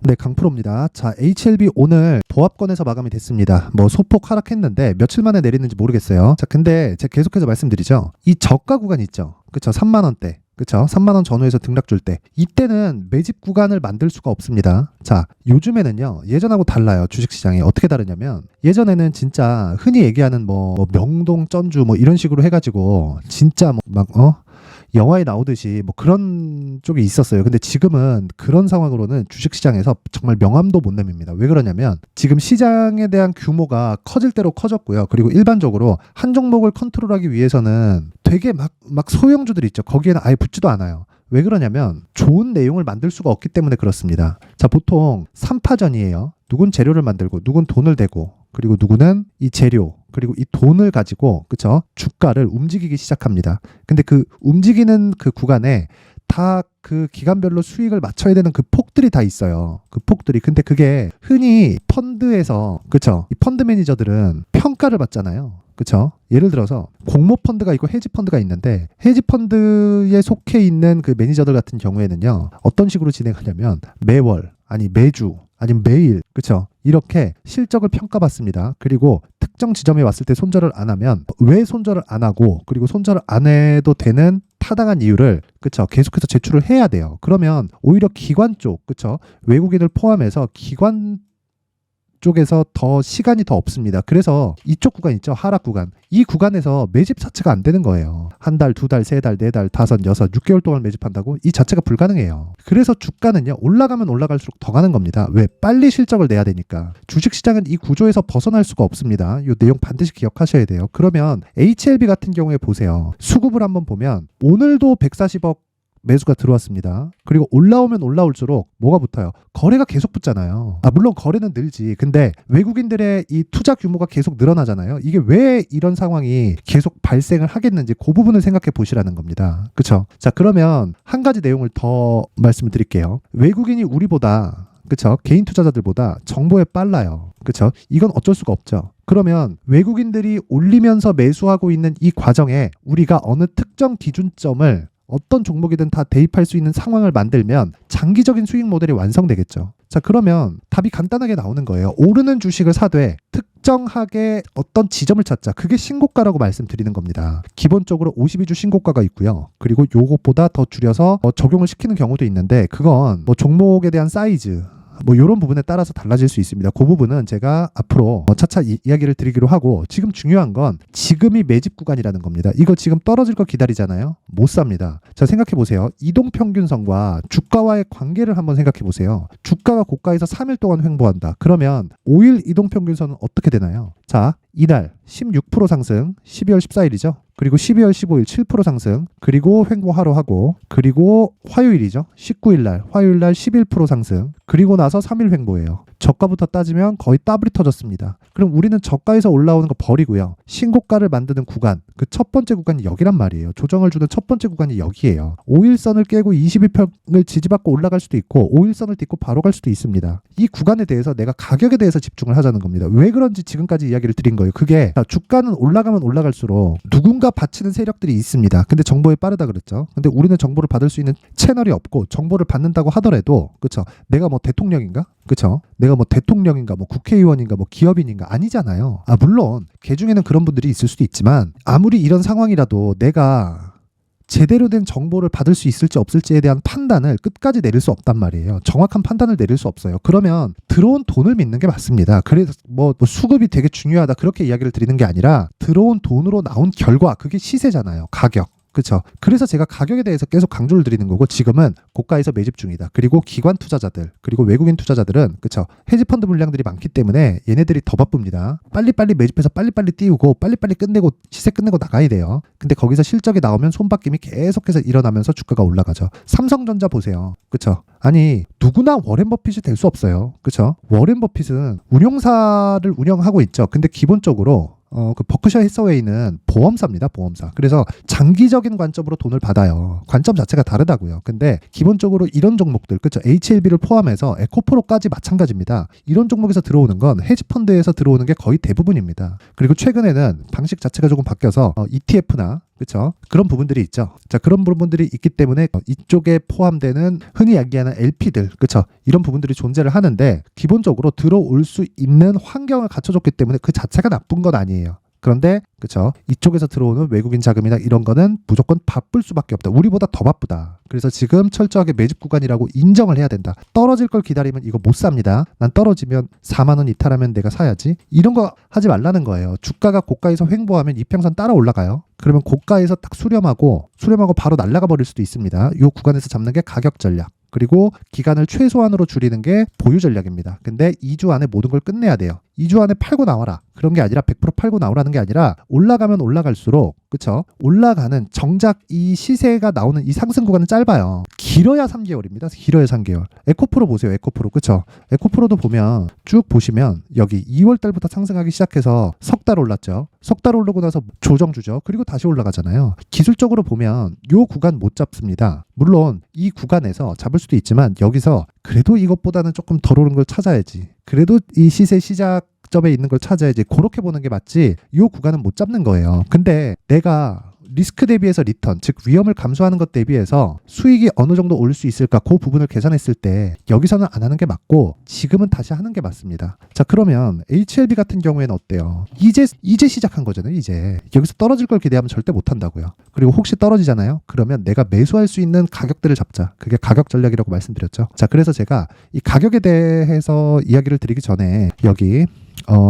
네, 강프로입니다. 자, HLB 오늘 보합권에서 마감이 됐습니다. 뭐 소폭 하락했는데 며칠 만에 내리는지 모르겠어요. 자, 근데 제가 계속해서 말씀드리죠. 이 저가 구간 있죠. 그쵸? 3만 원대. 그쵸? 3만 원 전후에서 등락 줄 때. 이때는 매집 구간을 만들 수가 없습니다. 자, 요즘에는요. 예전하고 달라요. 주식시장이. 어떻게 다르냐면 예전에는 진짜 흔히 얘기하는 뭐 명동, 전주 뭐 이런 식으로 해가지고 진짜 영화에 나오듯이 뭐 그런 쪽이 있었어요. 근데 지금은 그런 상황으로는 주식시장에서 정말 명함도 못 내밉니다. 왜 그러냐면 지금 시장에 대한 규모가 커질 대로 커졌고요. 그리고 일반적으로 한 종목을 컨트롤하기 위해서는 되게 막 소형주들 있죠. 거기에는 아예 붙지도 않아요. 왜 그러냐면 좋은 내용을 만들 수가 없기 때문에 그렇습니다. 자, 보통 3파전이에요. 누군 재료를 만들고 누군 돈을 대고 그리고 누구는 이 재료 그리고 이 돈을 가지고 그쵸 주가를 움직이기 시작합니다. 근데 그 움직이는 그 구간에 다 그 기간별로 수익을 맞춰야 되는 그 폭들이 다 있어요. 그 폭들이. 근데 그게 흔히 펀드에서 그쵸 이 펀드 매니저들은 평가를 받잖아요. 그쵸? 예를 들어서 공모 펀드가 있고 헤지 펀드가 있는데 헤지 펀드에 속해 있는 그 매니저들 같은 경우에는요. 어떤 식으로 진행하냐면 매월 아니 매주 아니면 매일 그쵸? 이렇게 실적을 평가받습니다. 그리고 특정 지점에 왔을 때 손절을 안 하면 왜 손절을 안 하고 그리고 손절을 안 해도 되는 타당한 이유를 그쵸 계속해서 제출을 해야 돼요. 그러면 오히려 기관 쪽 그쵸 외국인을 포함해서 기관 쪽에서 더 시간이 더 없습니다. 그래서 이쪽 구간 있죠. 하락 구간. 이 구간에서 매집 자체가 안 되는 거예요. 한 달, 두 달, 세 달, 네 달, 다섯, 여섯, 6개월 동안 매집한다고? 이 자체가 불가능해요. 그래서 주가는요. 올라가면 올라갈수록 더 가는 겁니다. 왜? 빨리 실적을 내야 되니까. 주식시장은 이 구조에서 벗어날 수가 없습니다. 이 내용 반드시 기억하셔야 돼요. 그러면 HLB 같은 경우에 보세요. 수급을 한번 보면 오늘도 140억 매수가 들어왔습니다. 그리고 올라오면 올라올수록 뭐가 붙어요? 거래가 계속 붙잖아요. 물론 거래는 늘지. 근데 외국인들의 이 투자 규모가 계속 늘어나잖아요. 이게 왜 이런 상황이 계속 발생을 하겠는지 그 부분을 생각해 보시라는 겁니다. 그쵸? 자, 그러면 한 가지 내용을 더 말씀을 드릴게요. 외국인이 우리보다 그쵸? 개인 투자자들보다 정보에 빨라요. 그쵸? 이건 어쩔 수가 없죠. 그러면 외국인들이 올리면서 매수하고 있는 이 과정에 우리가 어느 특정 기준점을 어떤 종목이든 다 대입할 수 있는 상황을 만들면 장기적인 수익 모델이 완성되겠죠. 자, 그러면 답이 간단하게 나오는 거예요. 오르는 주식을 사되 특정하게 어떤 지점을 찾자. 그게 신고가라고 말씀드리는 겁니다. 기본적으로 52주 신고가가 있고요. 그리고 요것보다 더 줄여서 적용을 시키는 경우도 있는데 그건 뭐 종목에 대한 사이즈 뭐 이런 부분에 따라서 달라질 수 있습니다. 그 부분은 제가 앞으로 차차 이야기를 드리기로 하고 지금 중요한 건 지금이 매집 구간이라는 겁니다. 이거 지금 떨어질 거 기다리잖아요. 못 삽니다. 자, 생각해 보세요. 이동평균선과 주가와의 관계를 한번 생각해 보세요. 주가가 고가에서 3일 동안 횡보한다. 그러면 5일 이동평균선은 어떻게 되나요? 자, 이날 16% 상승 12월 14일이죠. 그리고 12월 15일 7% 상승 그리고 횡보 하루 하고 그리고 화요일이죠. 19일 날 화요일 날 11% 상승 그리고 나서 3일 횡보예요. 저가부터 따지면 거의 더블이 터졌습니다. 그럼 우리는 저가에서 올라오는 거 버리고요. 신고가를 만드는 구간 그 첫 번째 구간이 여기란 말이에요. 조정을 주는 첫 번째 구간이 여기예요. 5일선을 깨고 21평을 지지받고 올라갈 수도 있고 5일선을 딛고 바로 갈 수도 있습니다. 이 구간에 대해서 내가 가격에 대해서 집중을 하자는 겁니다. 왜 그런지 지금까지 이야기를 드린 거예요. 그게 주가는 올라가면 올라갈수록 누군가 받치는 세력들이 있습니다. 근데 정보에 빠르다 그랬죠. 근데 우리는 정보를 받을 수 있는 채널이 없고 정보를 받는다고 하더라도 그쵸? 내가 뭐 대통령인가? 그쵸? 내가 뭐 대통령인가 뭐 국회의원인가 뭐 기업인인가 아니잖아요. 물론 개 중에는 그런 분들이 있을 수도 있지만 아무리 이런 상황이라도 내가 제대로 된 정보를 받을 수 있을지 없을지에 대한 판단을 끝까지 내릴 수 없단 말이에요. 정확한 판단을 내릴 수 없어요. 그러면 들어온 돈을 믿는 게 맞습니다. 그래서 뭐 수급이 되게 중요하다 그렇게 이야기를 드리는 게 아니라 들어온 돈으로 나온 결과 그게 시세잖아요. 가격. 그렇죠. 그래서 제가 가격에 대해서 계속 강조를 드리는 거고 지금은 고가에서 매집 중이다. 그리고 기관 투자자들 그리고 외국인 투자자들은 그렇죠. 헤지펀드 물량들이 많기 때문에 얘네들이 더 바쁩니다. 빨리빨리 매집해서 빨리빨리 띄우고 빨리빨리 끝내고 시세 끝내고 나가야 돼요. 근데 거기서 실적이 나오면 손바뀜이 계속해서 일어나면서 주가가 올라가죠. 삼성전자 보세요. 그렇죠. 아니 누구나 워렌 버핏이 될 수 없어요. 그렇죠. 워렌 버핏은 운용사를 운영하고 있죠. 근데 기본적으로 그 버크셔 해서웨이는 보험사입니다. 보험사. 그래서 장기적인 관점으로 돈을 받아요. 관점 자체가 다르다고요. 근데 기본적으로 이런 종목들, 그렇죠? HLB를 포함해서 에코프로까지 마찬가지입니다. 이런 종목에서 들어오는 건 헤지펀드에서 들어오는 게 거의 대부분입니다. 그리고 최근에는 방식 자체가 조금 바뀌어서 ETF나 그렇죠? 그런 부분들이 있죠. 자, 그런 부분들이 있기 때문에 이쪽에 포함되는 흔히 이야기하는 LP들, 그렇죠? 이런 부분들이 존재를 하는데 기본적으로 들어올 수 있는 환경을 갖춰줬기 때문에 그 자체가 나쁜 건 아니에요. 그런데 그렇죠? 이쪽에서 들어오는 외국인 자금이나 이런 거는 무조건 바쁠 수밖에 없다. 우리보다 더 바쁘다. 그래서 지금 철저하게 매집 구간이라고 인정을 해야 된다. 떨어질 걸 기다리면 이거 못 삽니다. 난 떨어지면 4만 원 이탈하면 내가 사야지. 이런 거 하지 말라는 거예요. 주가가 고가에서 횡보하면 이평선 따라 올라가요. 그러면 고가에서 딱 수렴하고 바로 날아가 버릴 수도 있습니다. 이 구간에서 잡는 게 가격 전략. 그리고 기간을 최소한으로 줄이는 게 보유 전략입니다. 근데 2주 안에 모든 걸 끝내야 돼요. 2주 안에 팔고 나와라. 그런 게 아니라 100% 팔고 나오라는 게 아니라 올라가면 올라갈수록 그쵸? 올라가는 정작 이 시세가 나오는 이 상승 구간은 짧아요. 길어야 3개월입니다. 길어야 3개월. 에코프로 보세요. 에코프로. 그쵸? 에코프로도 보면 쭉 보시면 여기 2월 달부터 상승하기 시작해서 석 달 올랐죠. 석 달 오르고 나서 조정 주죠. 그리고 다시 올라가잖아요. 기술적으로 보면 요 구간 못 잡습니다. 물론 이 구간에서 잡을 수도 있지만 여기서 그래도 이것보다는 조금 덜 오른 걸 찾아야지. 그래도 이 시세 시작점에 있는 걸 찾아야지. 그렇게 보는 게 맞지. 이 구간은 못 잡는 거예요. 근데 내가 리스크 대비해서 리턴, 즉 위험을 감수하는 것 대비해서 수익이 어느 정도 올 수 있을까 그 부분을 계산했을 때 여기서는 안 하는 게 맞고 지금은 다시 하는 게 맞습니다. 자, 그러면 HLB 같은 경우에는 어때요? 이제 시작한 거잖아요. 이제 여기서 떨어질 걸 기대하면 절대 못 한다고요. 그리고 혹시 떨어지잖아요. 그러면 내가 매수할 수 있는 가격들을 잡자. 그게 가격 전략이라고 말씀드렸죠. 자, 그래서 제가 이 가격에 대해서 이야기를 드리기 전에 여기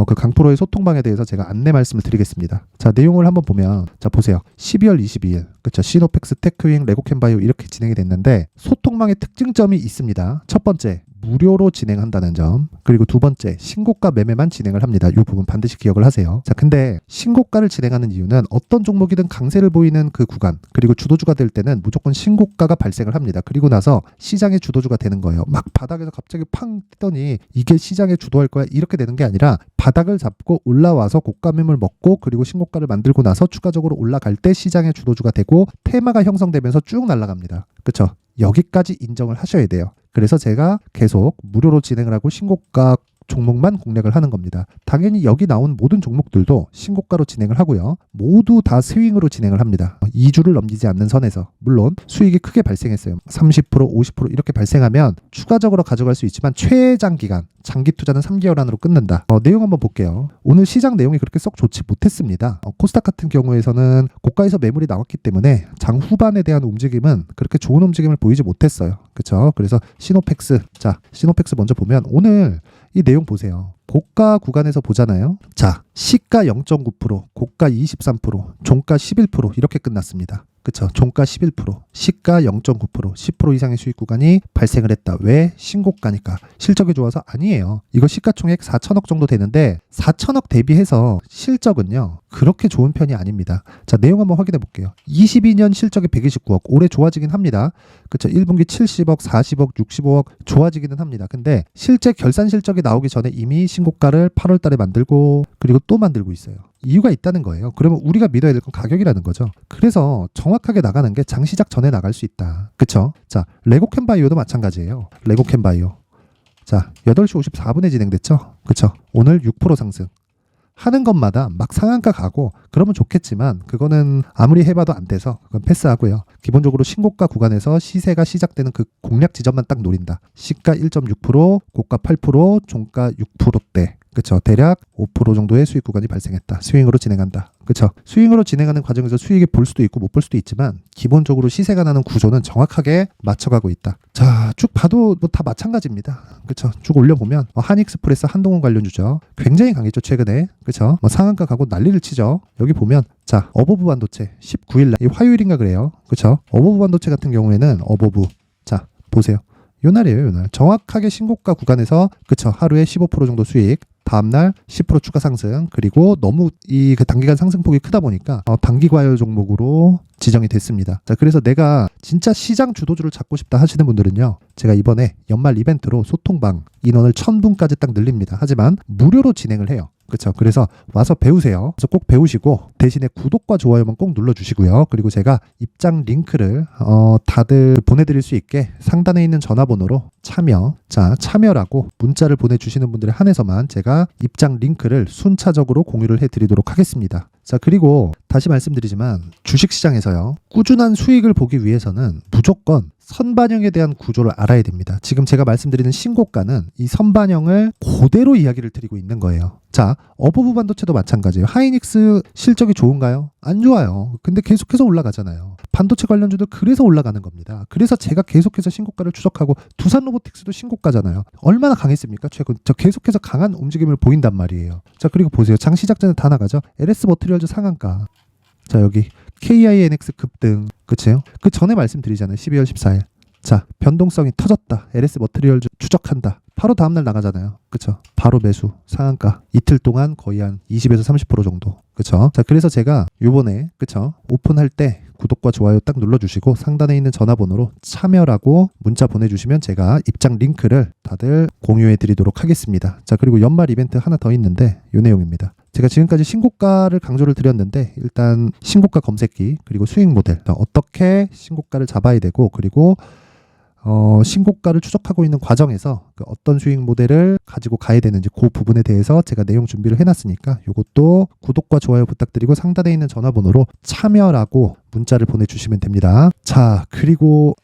그 강프로의 소통방에 대해서 제가 안내 말씀을 드리겠습니다. 자, 내용을 한번 보면 자, 보세요. 12월 22일 그렇죠. 시노펙스, 테크윙, 레고캠바이오 이렇게 진행이 됐는데 소통망의 특징점이 있습니다. 첫 번째, 무료로 진행한다는 점. 그리고 두 번째, 신고가 매매만 진행을 합니다. 이 부분 반드시 기억을 하세요. 자, 근데 신고가를 진행하는 이유는 어떤 종목이든 강세를 보이는 그 구간, 그리고 주도주가 될 때는 무조건 신고가가 발생을 합니다. 그리고 나서 시장의 주도주가 되는 거예요. 막 바닥에서 갑자기 팡 뜨더니 이게 시장에 주도할 거야 이렇게 되는 게 아니라 바닥을 잡고 올라와서 고가 매물 먹고 그리고 신고가를 만들고 나서 추가적으로 올라갈 때 시장의 주도주가 되고 테마가 형성되면서 쭉 날아갑니다. 그렇죠? 여기까지 인정을 하셔야 돼요. 그래서 제가 계속 무료로 진행을 하고 신고가 종목만 공략을 하는 겁니다. 당연히 여기 나온 모든 종목들도 신고가로 진행을 하고요. 모두 다 스윙으로 진행을 합니다. 2주를 넘기지 않는 선에서. 물론 수익이 크게 발생했어요. 30%, 50% 이렇게 발생하면 추가적으로 가져갈 수 있지만 최장기간, 장기 투자는 3개월 안으로 끊는다. 내용 한번 볼게요. 오늘 시장 내용이 그렇게 썩 좋지 못했습니다. 코스닥 같은 경우에서는 고가에서 매물이 나왔기 때문에 장 후반에 대한 움직임은 그렇게 좋은 움직임을 보이지 못했어요. 그렇죠? 그래서 시노펙스, 자, 시노펙스 먼저 보면 오늘 이 내용 보세요. 고가 구간에서 보잖아요. 자, 시가 0.9%, 고가 23%, 종가 11% 이렇게 끝났습니다. 그쵸? 종가 11%, 시가 0.9%, 10% 이상의 수익 구간이 발생을 했다. 왜? 신고가니까. 실적이 좋아서? 아니에요. 이거 시가총액 4천억 정도 되는데 4천억 대비해서 실적은요. 그렇게 좋은 편이 아닙니다. 자, 내용 한번 확인해 볼게요. 22년 실적이 129억. 올해 좋아지긴 합니다. 그쵸? 1분기 70억, 40억, 65억 좋아지기는 합니다. 근데 실제 결산 실적이 나오기 전에 이미 신고가를 8월 달에 만들고 그리고 또 만들고 있어요. 이유가 있다는 거예요. 그러면 우리가 믿어야 될 건 가격이라는 거죠. 그래서 정확하게 나가는 게 장 시작 전에 나갈 수 있다. 그쵸? 자, 레고캠바이오도 마찬가지예요. 레고캠바이오. 자, 8시 54분에 진행됐죠? 그쵸? 오늘 6% 상승. 하는 것마다 막 상한가 가고 그러면 좋겠지만 그거는 아무리 해봐도 안 돼서 그건 패스하고요. 기본적으로 신고가 구간에서 시세가 시작되는 그 공략 지점만 딱 노린다. 시가 1.6%, 고가 8%, 종가 6%대. 그쵸? 대략 5% 정도의 수익 구간이 발생했다. 스윙으로 진행한다. 그쵸? 스윙으로 진행하는 과정에서 수익이 볼 수도 있고 못 볼 수도 있지만 기본적으로 시세가 나는 구조는 정확하게 맞춰가고 있다. 자, 쭉 봐도 뭐 다 마찬가지입니다. 그쵸? 쭉 올려보면 한익스프레스, 한동훈 관련주죠. 굉장히 강했죠, 최근에. 그쵸? 상한가 가고 난리를 치죠. 여기 보면 자, 어버브 반도체 19일 날 화요일인가 그래요. 그쵸? 어버브 반도체 같은 경우에는 어버브. 자, 보세요. 요 날이에요, 요 날. 정확하게 신고가 구간에서 그쵸? 하루에 15% 정도 수익. 다음날 10% 추가 상승. 그리고 너무 이 그 단기간 상승폭이 크다 보니까 단기 과열 종목으로 지정이 됐습니다. 자, 그래서 내가 진짜 시장 주도주를 찾고 싶다 하시는 분들은요. 제가 이번에 연말 이벤트로 소통방 인원을 1000분까지 딱 늘립니다. 하지만 무료로 진행을 해요. 그렇죠. 그래서 와서 배우세요. 그래서 꼭 배우시고 대신에 구독과 좋아요만 꼭 눌러주시고요. 그리고 제가 입장 링크를 다들 보내드릴 수 있게 상단에 있는 전화번호로 참여라고 문자를 보내주시는 분들에 한해서만 제가 입장 링크를 순차적으로 공유를 해드리도록 하겠습니다. 자, 그리고 다시 말씀드리지만 주식시장에서요, 꾸준한 수익을 보기 위해서는 무조건 선반영에 대한 구조를 알아야 됩니다. 지금 제가 말씀드리는 신고가는 이 선반영을 그대로 이야기를 드리고 있는 거예요. 자, 어버브 반도체도 마찬가지예요. 하이닉스 실적이 좋은가요? 안 좋아요. 근데 계속해서 올라가잖아요. 반도체 관련주도 그래서 올라가는 겁니다. 그래서 제가 계속해서 신고가를 추적하고, 두산 로보틱스도 신고가잖아요. 얼마나 강했습니까? 최근 저 계속해서 강한 움직임을 보인단 말이에요. 자, 그리고 보세요. 장 시작 전에 다 나가죠. LS 머티리얼즈 상한가. 자, 여기 KINX 급등. 그치요? 그 전에 말씀드리잖아요. 12월 14일. 자, 변동성이 터졌다. LS 머티리얼즈 추적한다. 바로 다음날 나가잖아요. 그쵸? 바로 매수, 상한가. 이틀 동안 거의 한 20에서 30% 정도. 그쵸? 자, 그래서 제가 요번에, 그쵸? 오픈할 때 구독과 좋아요 딱 눌러주시고 상단에 있는 전화번호로 참여라고 문자 보내주시면 제가 입장 링크를 다들 공유해 드리도록 하겠습니다. 자, 그리고 연말 이벤트 하나 더 있는데 요 내용입니다. 제가 지금까지 신고가를 강조를 드렸는데, 일단 신고가 검색기, 그리고 수익 모델, 어떻게 신고가를 잡아야 되고, 그리고 신고가를 추적하고 있는 과정에서 그 어떤 수익 모델을 가지고 가야 되는지 그 부분에 대해서 제가 내용 준비를 해놨으니까 이것도 구독과 좋아요 부탁드리고 상단에 있는 전화번호로 참여라고 문자를 보내주시면 됩니다. 자, 그리고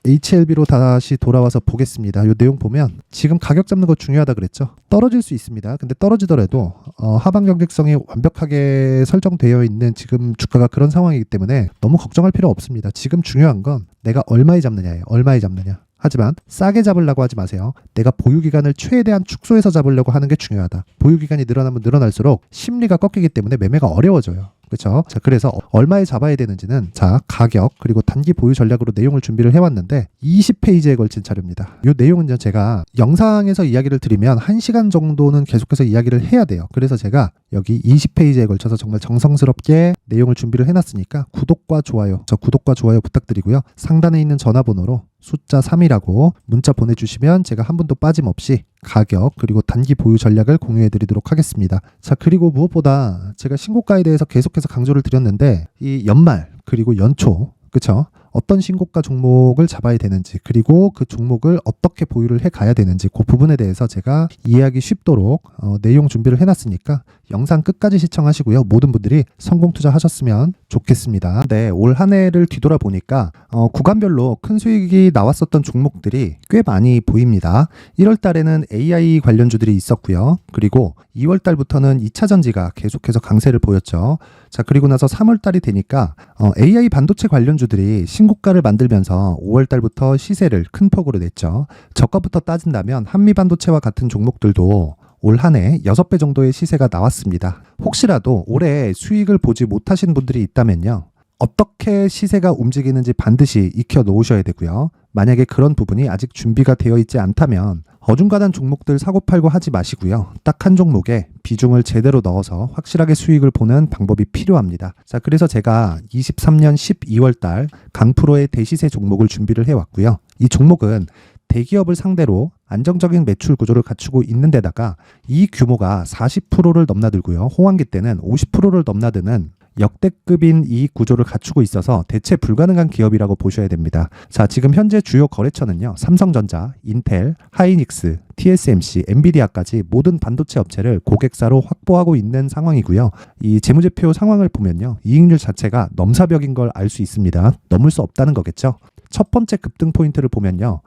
HLB로 다시 돌아와서 보겠습니다. 이 내용 보면 지금 가격 잡는 거 중요하다 그랬죠. 떨어질 수 있습니다. 근데 떨어지더라도 하방 경직성이 완벽하게 설정되어 있는 지금 주가가 그런 상황이기 때문에 너무 걱정할 필요 없습니다. 지금 중요한 건 내가 얼마에 잡느냐예요. 얼마에 잡느냐. 하지만 싸게 잡으려고 하지 마세요. 내가 보유기간을 최대한 축소해서 잡으려고 하는 게 중요하다. 보유기간이 늘어나면 늘어날수록 심리가 꺾이기 때문에 매매가 어려워져요. 그렇죠? 자, 그래서 얼마에 잡아야 되는지는, 자, 가격 그리고 단기 보유 전략으로 내용을 준비를 해왔는데 20페이지에 걸친 자료입니다. 이 내용은 제가 영상에서 이야기를 드리면 1시간 정도는 계속해서 이야기를 해야 돼요. 그래서 제가 여기 20페이지에 걸쳐서 정말 정성스럽게 내용을 준비를 해놨으니까 구독과 좋아요, 구독과 좋아요 부탁드리고요. 상단에 있는 전화번호로 숫자 3이라고 문자 보내주시면 제가 한 분도 빠짐없이 가격 그리고 단기 보유 전략을 공유해 드리도록 하겠습니다. 자, 그리고 무엇보다 제가 신고가에 대해서 계속해서 강조를 드렸는데, 이 연말 그리고 연초, 그쵸? 어떤 신고가 종목을 잡아야 되는지, 그리고 그 종목을 어떻게 보유를 해 가야 되는지, 그 부분에 대해서 제가 이해하기 쉽도록 내용 준비를 해놨으니까 영상 끝까지 시청하시고요. 모든 분들이 성공 투자하셨으면 좋겠습니다. 네, 올 한 해를 뒤돌아보니까 구간별로 큰 수익이 나왔었던 종목들이 꽤 많이 보입니다. 1월 달에는 AI 관련주들이 있었고요. 그리고 2월 달부터는 2차 전지가 계속해서 강세를 보였죠. 자, 그리고 나서 3월 달이 되니까 AI 반도체 관련주들이 신고가를 만들면서 5월 달부터 시세를 큰 폭으로 냈죠. 저가부터 따진다면 한미 반도체와 같은 종목들도 올 한 해 6배 정도의 시세가 나왔습니다. 혹시라도 올해 수익을 보지 못하신 분들이 있다면요, 어떻게 시세가 움직이는지 반드시 익혀 놓으셔야 되고요. 만약에 그런 부분이 아직 준비가 되어 있지 않다면 어중간한 종목들 사고팔고 하지 마시고요. 딱 한 종목에 비중을 제대로 넣어서 확실하게 수익을 보는 방법이 필요합니다. 자, 그래서 제가 23년 12월 달 강프로의 대시세 종목을 준비를 해왔고요. 이 종목은 대기업을 상대로 안정적인 매출 구조를 갖추고 있는 데다가 이 규모가 40%를 넘나들고요. 호황기 때는 50%를 넘나드는 역대급인 이익 구조를 갖추고 있어서 대체 불가능한 기업이라고 보셔야 됩니다. 자, 지금 현재 주요 거래처는요, 삼성전자, 인텔, 하이닉스, TSMC, 엔비디아까지 모든 반도체 업체를 고객사로 확보하고 있는 상황이고요. 이 재무제표 상황을 보면요, 이익률 자체가 넘사벽인 걸 알 수 있습니다. 넘을 수 없다는 거겠죠. 첫 번째 급등 포인트를 보면요,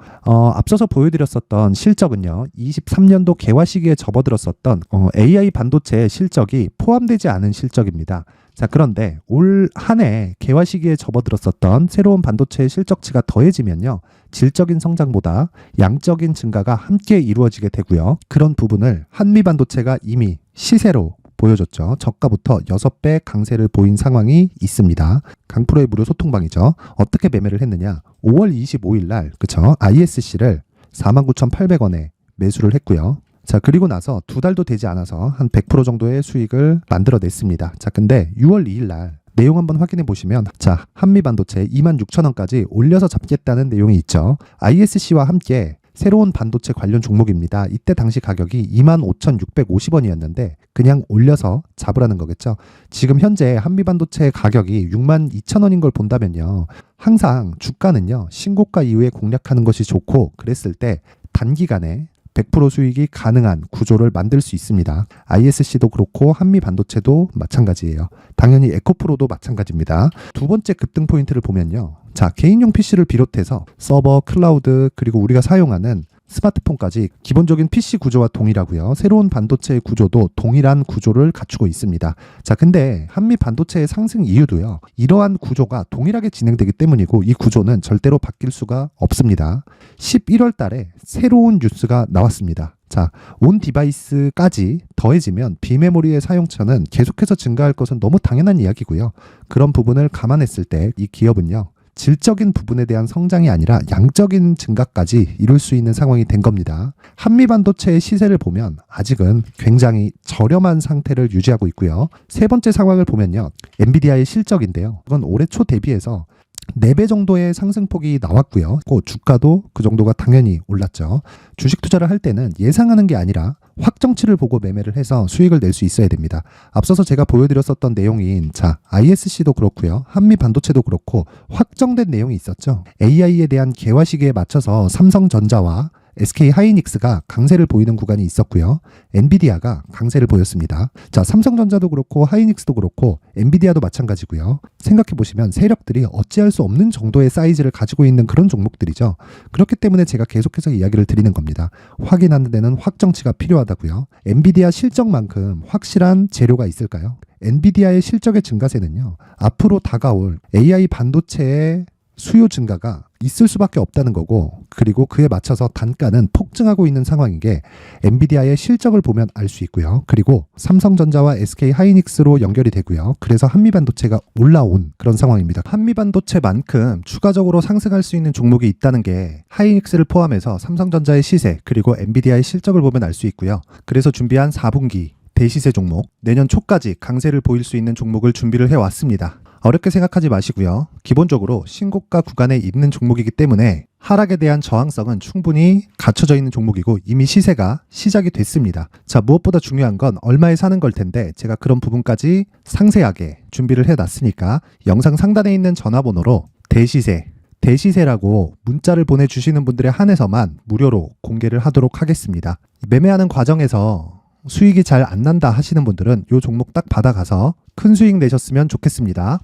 앞서서 보여드렸었던 실적은요, 23년도 개화 시기에 접어들었었던 AI 반도체의 실적이 포함되지 않은 실적입니다. 자, 그런데 올 한 해 개화 시기에 접어들었었던 새로운 반도체의 실적치가 더해지면요, 질적인 성장보다 양적인 증가가 함께 이루어지게 되고요. 그런 부분을 한미 반도체가 이미 시세로 보여줬죠. 저가부터 6배 강세를 보인 상황이 있습니다. 강프로의 무료 소통방이죠. 어떻게 매매를 했느냐? 5월 25일 날, 그쵸? ISC를 49,800원에 매수를 했고요. 자, 그리고 나서 2달도 되지 않아서 한 100% 정도의 수익을 만들어냈습니다. 자, 근데 6월 2일 날 내용 한번 확인해 보시면, 자, 한미반도체 26,000원까지 올려서 잡겠다는 내용이 있죠. ISC와 함께 새로운 반도체 관련 종목입니다. 이때 당시 가격이 25,650원이었는데 그냥 올려서 잡으라는 거겠죠. 지금 현재 한미반도체 가격이 62,000원인 걸 본다면요, 항상 주가는요, 신고가 이후에 공략하는 것이 좋고, 그랬을 때 단기간에 100% 수익이 가능한 구조를 만들 수 있습니다. ISC도 그렇고 한미반도체도 마찬가지예요. 당연히 에코프로도 마찬가지입니다. 두 번째 급등 포인트를 보면요. 자, 개인용 PC를 비롯해서 서버, 클라우드, 그리고 우리가 사용하는 스마트폰까지 기본적인 PC 구조와 동일하고요. 새로운 반도체의 구조도 동일한 구조를 갖추고 있습니다. 자, 근데 한미 반도체의 상승 이유도요. 이러한 구조가 동일하게 진행되기 때문이고 이 구조는 절대로 바뀔 수가 없습니다. 11월 달에 새로운 뉴스가 나왔습니다. 자, 온 디바이스까지 더해지면 비메모리의 사용처는 계속해서 증가할 것은 너무 당연한 이야기고요. 그런 부분을 감안했을 때 이 기업은요. 질적인 부분에 대한 성장이 아니라 양적인 증가까지 이룰 수 있는 상황이 된 겁니다. 한미반도체의 시세를 보면 아직은 굉장히 저렴한 상태를 유지하고 있고요. 세 번째 상황을 보면요. 엔비디아의 실적인데요. 그건 올해 초 대비해서 4배 정도의 상승폭이 나왔고요. 주가도 그 정도가 당연히 올랐죠. 주식 투자를 할 때는 예상하는 게 아니라 확정치를 보고 매매를 해서 수익을 낼 수 있어야 됩니다. 앞서서 제가 보여드렸었던 내용인 ISC도 그렇고요. 한미 반도체도 그렇고 확정된 내용이 있었죠. AI에 대한 개화 시기에 맞춰서 삼성전자와 SK 하이닉스가 강세를 보이는 구간이 있었고요. 엔비디아가 강세를 보였습니다. 자, 삼성전자도 그렇고 하이닉스도 그렇고 엔비디아도 마찬가지고요. 생각해 보시면 세력들이 어찌할 수 없는 정도의 사이즈를 가지고 있는 그런 종목들이죠. 그렇기 때문에 제가 계속해서 이야기를 드리는 겁니다. 확인하는 데는 확정치가 필요하다고요. 엔비디아 실적만큼 확실한 재료가 있을까요? 엔비디아의 실적의 증가세는요. 앞으로 다가올 AI 반도체의 수요 증가가 있을 수밖에 없다는 거고, 그리고 그에 맞춰서 단가는 폭증하고 있는 상황인 게 엔비디아의 실적을 보면 알 수 있고요. 그리고 삼성전자와 SK 하이닉스로 연결이 되고요. 그래서 한미반도체가 올라온 그런 상황입니다. 한미반도체만큼 추가적으로 상승할 수 있는 종목이 있다는 게 하이닉스를 포함해서 삼성전자의 시세 그리고 엔비디아의 실적을 보면 알 수 있고요. 그래서 준비한 4분기 대시세 종목, 내년 초까지 강세를 보일 수 있는 종목을 준비를 해왔습니다. 어렵게 생각하지 마시고요. 기본적으로 신고가 구간에 있는 종목이기 때문에 하락에 대한 저항성은 충분히 갖춰져 있는 종목이고 이미 시세가 시작이 됐습니다. 자, 무엇보다 중요한 건 얼마에 사는 걸 텐데 제가 그런 부분까지 상세하게 준비를 해놨으니까 영상 상단에 있는 전화번호로 대시세라고 문자를 보내주시는 분들에 한해서만 무료로 공개를 하도록 하겠습니다. 매매하는 과정에서 수익이 잘 안 난다 하시는 분들은 이 종목 딱 받아가서 큰 수익 내셨으면 좋겠습니다.